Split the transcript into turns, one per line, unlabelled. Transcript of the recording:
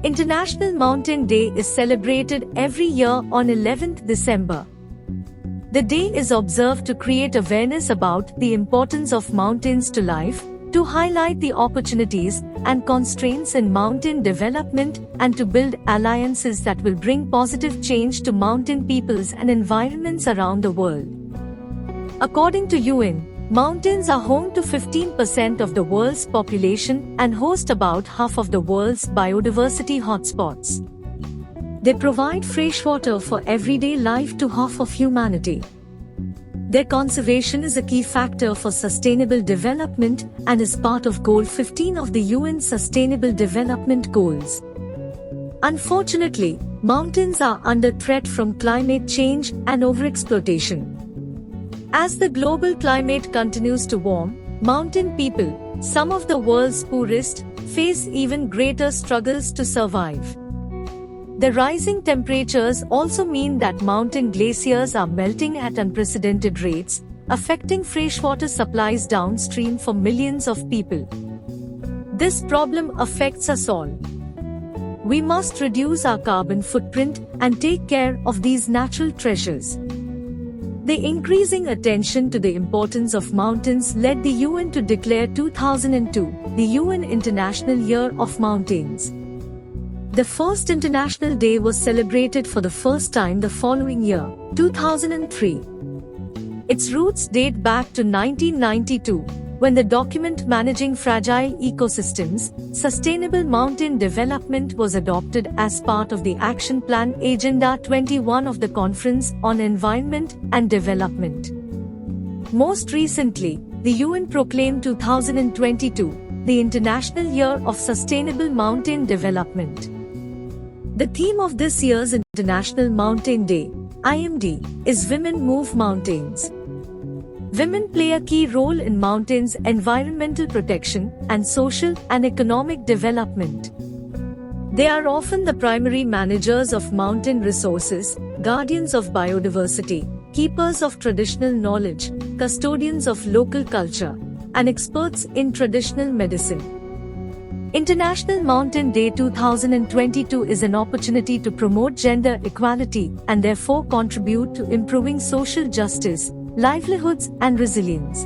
International Mountain Day is celebrated every year on 11th December. The day is observed to create awareness about the importance of mountains to life, to highlight the opportunities and constraints in mountain development, and to build alliances that will bring positive change to mountain peoples and environments around the world. According to UN, mountains are home to 15% of the world's population and host about half of the world's biodiversity hotspots. They provide fresh water for everyday life to half of humanity. Their conservation is a key factor for sustainable development and is part of Goal 15 of the UN Sustainable Development Goals. Unfortunately, mountains are under threat from climate change and overexploitation. As the global climate continues to warm, mountain people, some of the world's poorest, face even greater struggles to survive. The rising temperatures also mean that mountain glaciers are melting at unprecedented rates, affecting freshwater supplies downstream for millions of people. This problem affects us all. We must reduce our carbon footprint and take care of these natural treasures. The increasing attention to the importance of mountains led the UN to declare 2002 the UN International Year of Mountains. The first International Day was celebrated for the first time the following year, 2003. Its roots date back to 1992, when the document Managing Fragile Ecosystems, Sustainable Mountain Development was adopted as part of the Action Plan Agenda 21 of the Conference on Environment and Development. Most recently, the UN proclaimed 2022 the International Year of Sustainable Mountain Development. The theme of this year's International Mountain Day, IMD, is Women Move Mountains. Women play a key role in mountains' environmental protection and social and economic development. They are often the primary managers of mountain resources, guardians of biodiversity, keepers of traditional knowledge, custodians of local culture, and experts in traditional medicine. International Mountain Day 2022 is an opportunity to promote gender equality and therefore contribute to improving social justice, livelihoods, and resilience.